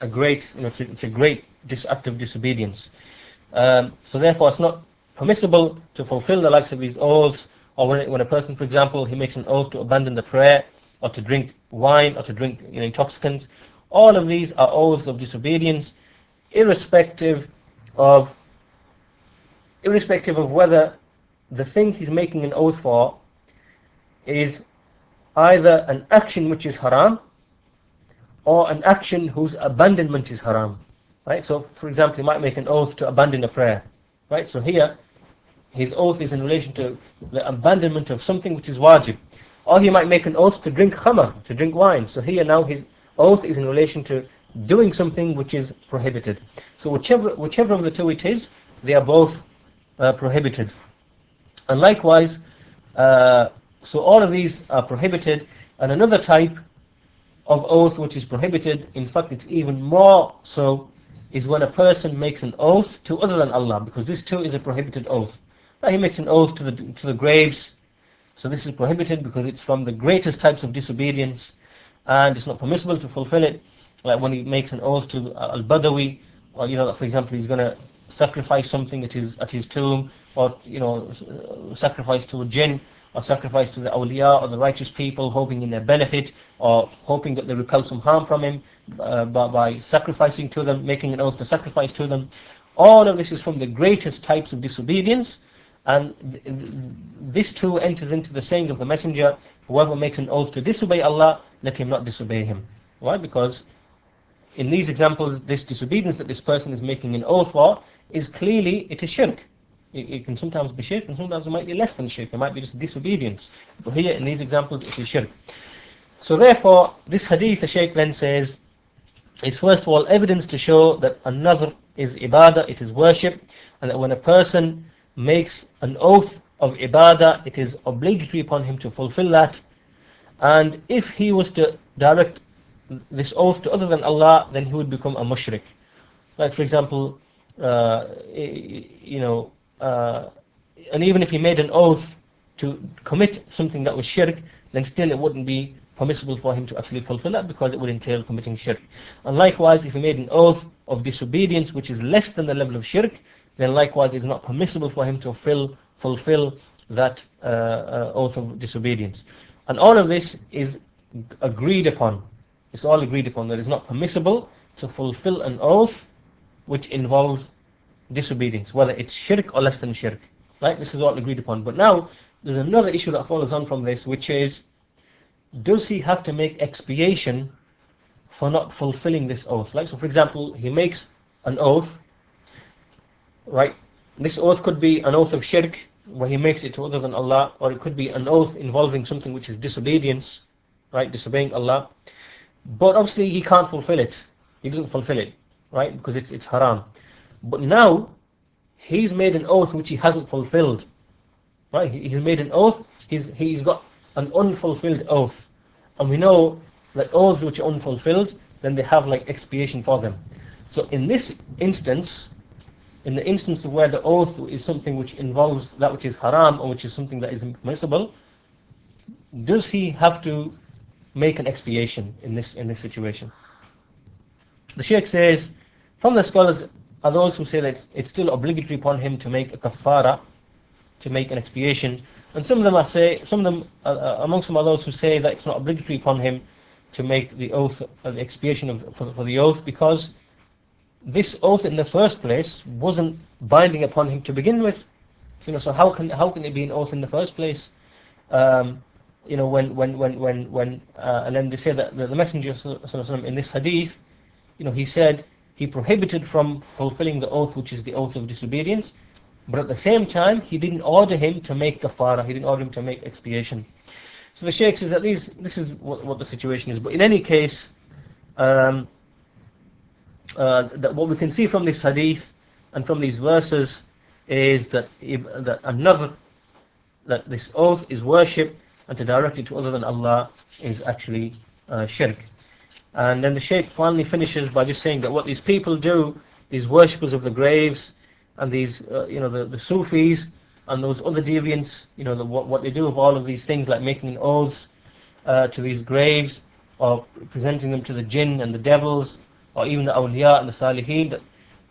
a great, it's a great act of disobedience. So therefore, it's not permissible to fulfill the likes of these oaths, or when a person, for example, he makes an oath to abandon the prayer, or to drink wine, or to drink intoxicants. All of these are oaths of disobedience, irrespective of whether the thing he's making an oath for is either an action which is haram, or an action whose abandonment is haram. Right? So, for example, he might make an oath to abandon a prayer. Right? So here, his oath is in relation to the abandonment of something which is wajib. Or he might make an oath to drink khamr, to drink wine. So here now his oath is in relation to doing something which is prohibited. So whichever of the two it is, they are both prohibited. And likewise, so all of these are prohibited. And another type of oath which is prohibited, in fact it's even more so, is when a person makes an oath to other than Allah, because this too is a prohibited oath. Now he makes an oath to the graves, so this is prohibited because it's from the greatest types of disobedience, and it's not permissible to fulfill it. Like when he makes an oath to al-Badawi, or for example, he's going to sacrifice something at his tomb, or sacrifice to a jinn, or sacrifice to the awliya or the righteous people, hoping in their benefit, or hoping that they repel some harm from him by sacrificing to them, making an oath to sacrifice to them. All of this is from the greatest types of disobedience, and this too enters into the saying of the Messenger, whoever makes an oath to disobey Allah, let him not disobey him. Why? Because in these examples, this disobedience that this person is making an oath for is clearly, it is shirk. It can sometimes be shirk, and sometimes it might be less than shirk. It might be just disobedience. But here, in these examples, it is shirk. So therefore, this hadith, the Shaykh then says, is first of all evidence to show that another is ibadah, it is worship, and that when a person makes an oath of ibadah, it is obligatory upon him to fulfill that. And if he was to direct this oath to other than Allah, then he would become a mushrik. Like for example, and even if he made an oath to commit something that was shirk, then still it wouldn't be permissible for him to actually fulfill that, because it would entail committing shirk. And likewise, if he made an oath of disobedience which is less than the level of shirk, then likewise it's not permissible for him to fulfill that oath of disobedience. And all of this is agreed upon. It's all agreed upon that it's not permissible to fulfill an oath which involves disobedience, whether it's shirk or less than shirk. Right? This is all agreed upon. But now, there's another issue that follows on from this, which is, does he have to make expiation for not fulfilling this oath? Like, so for example, he makes an oath, right? This oath could be an oath of shirk, where he makes it to other than Allah, or it could be an oath involving something which is disobedience, right? Disobeying Allah. But obviously he can't fulfill it. He doesn't fulfill it, right? Because it's haram. But now, he's made an oath which he hasn't fulfilled. Right? He's made an oath, he's got an unfulfilled oath. And we know that oaths which are unfulfilled, then they have like expiation for them. So in this instance, in the instance of where the oath is something which involves that which is haram, or which is something that is impermissible, does he have to make an expiation in this situation? The Shaykh says, from the scholars are those who say that it's still obligatory upon him to make a kafara, to make an expiation, and some of them amongst them are those who say that it's not obligatory upon him to make the oath, the expiation for the oath, because this oath in the first place wasn't binding upon him to begin with. So how can it be an oath in the first place? And then they say that the Messenger in this hadith, he said he prohibited from fulfilling the oath which is the oath of disobedience, but at the same time he didn't order him to make kafara, he didn't order him to make expiation. So the Shaykh says that this is what the situation is. But in any case, that what we can see from this hadith and from these verses is that this oath is worship, and to direct it to other than Allah is actually shirk. And then the Shaykh finally finishes by just saying that what these people do, these worshippers of the graves, and these, the Sufis, and those other deviants, what they do of all of these things, like making oaths to these graves, or presenting them to the jinn and the devils, or even the awliya and the salihin, that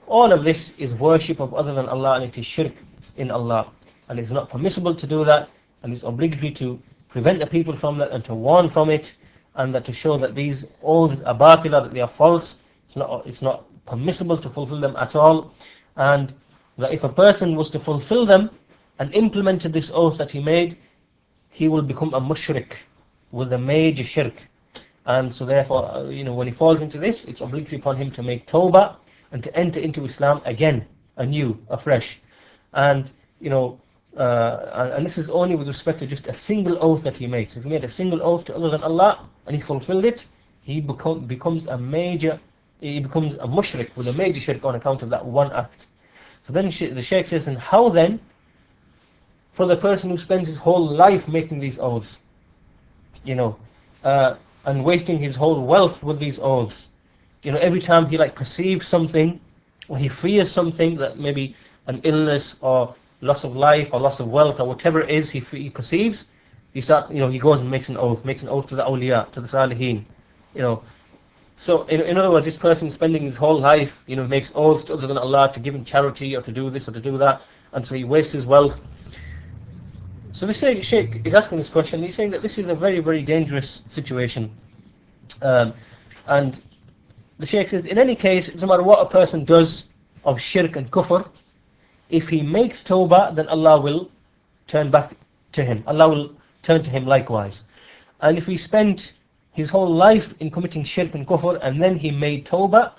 all of this is worship of other than Allah, and it is shirk in Allah. And it's not permissible to do that, and it's obligatory to prevent the people from that and to warn from it, and that to show that these oaths are batila, that they are false. It's not permissible to fulfill them at all, and that if a person was to fulfill them and implemented this oath that he made, he will become a mushrik with a major shirk. And so therefore, when he falls into this, it's obligatory upon him to make tawbah and to enter into Islam again, anew, afresh. And and this is only with respect to just a single oath that he makes. If he made a single oath to other than Allah and he fulfilled it, he becomes a mushrik with a major shirk on account of that one act. So then the Shaykh says, and how then for the person who spends his whole life making these oaths, and wasting his whole wealth with these oaths, every time he perceives something, or he fears something, that maybe an illness or loss of life or loss of wealth or whatever it is he perceives, he starts, he goes and makes an oath to the awliya, to the salihin, So in other words, this person spending his whole life, makes oaths to other than Allah to give him charity or to do this or to do that, and so he wastes his wealth. So the Shaykh is asking this question. He's saying that this is a very, very dangerous situation, and the Shaykh says, in any case, it doesn't matter what a person does of shirk and kufr, if he makes tawbah, then Allah will turn back to him. Allah will turn to him likewise. And if he spent his whole life in committing shirk and kufr, and then he made tawbah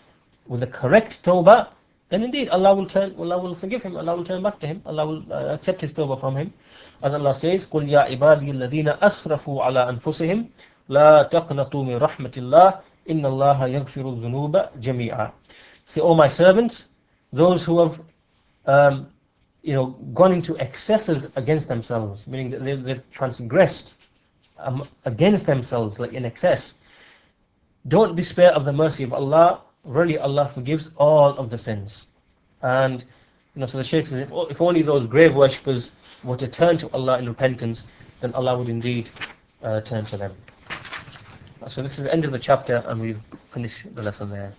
with the correct tawbah, then indeed Allah will forgive him. Allah will turn back to him. Allah will accept his tawbah from him. As Allah says, قُلْ يَا عِبَادِيَ الَّذِينَ أَسْرَفُوا عَلَىٰ أَنفُسِهِمْ لَا تَقْنَطُوا مِنْ رَحْمَةِ اللَّهِ إِنَّ اللَّهَ يَغْفِرُ الذُّنُوبَ جَمِيعًا. Say, O my servants, those who have gone into excesses against themselves, meaning that they've transgressed against themselves, in excess, don't despair of the mercy of Allah. Really, Allah forgives all of the sins. And so the Shaykh says, if only those grave worshippers were to turn to Allah in repentance, then Allah would indeed turn to them. So this is the end of the chapter, and we've finished the lesson there.